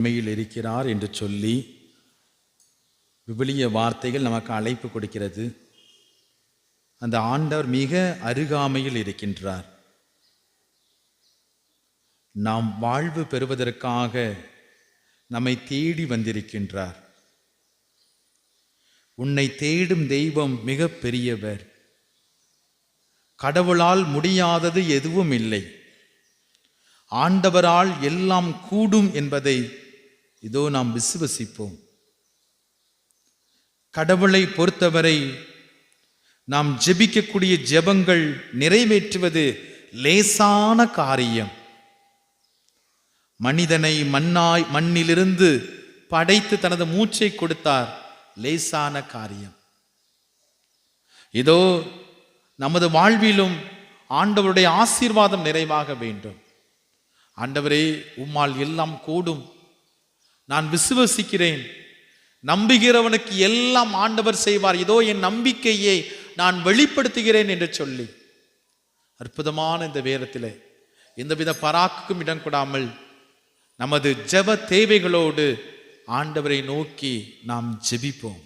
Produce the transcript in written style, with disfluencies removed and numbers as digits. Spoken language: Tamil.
உண்மையில் இருக்கிறார் என்று சொல்லி விவிலிய வார்த்தைகள் நமக்கு அழைப்பு கொடுக்கிறது. அந்த ஆண்டவர் மிக அருகாமையில் இருக்கின்றார். நாம் வாழ்வு பெறுவதற்காக நம்மை தேடி வந்திருக்கின்றார். உன்னை தேடும் தெய்வம் மிக பெரியவர். கடவுளால் முடியாதது எதுவும் இல்லை. ஆண்டவரால் எல்லாம் கூடும் என்பதை இதோ நாம் விசுவசிப்போம். கடவுளை பொறுத்தவரை நாம் ஜெபிக்கக்கூடிய ஜெபங்கள் நிறைவேற்றுவது லேசான காரியம். மனிதனை மண்ணிலிருந்து படைத்து தனது மூச்சை கொடுத்தார். லேசான காரியம். இதோ நமது வாழ்விலும் ஆண்டவருடைய ஆசீர்வாதம் நிறைவாக வேண்டும். ஆண்டவரே, உம்மால் எல்லாம் கூடும், நான் விசுவசிக்கிறேன், நம்புகிறவனுக்கு எல்லாம் ஆண்டவர் செய்வார், இதோ என் நம்பிக்கையை நான் வெளிப்படுத்துகிறேன் என்று சொல்லி அற்புதமான இந்த வேதத்திலே எந்தவித பராக்குக்கும் இடம் கொடாமல் நமது ஜெப தேவைகளோடு ஆண்டவரை நோக்கி நாம் ஜெபிப்போம்.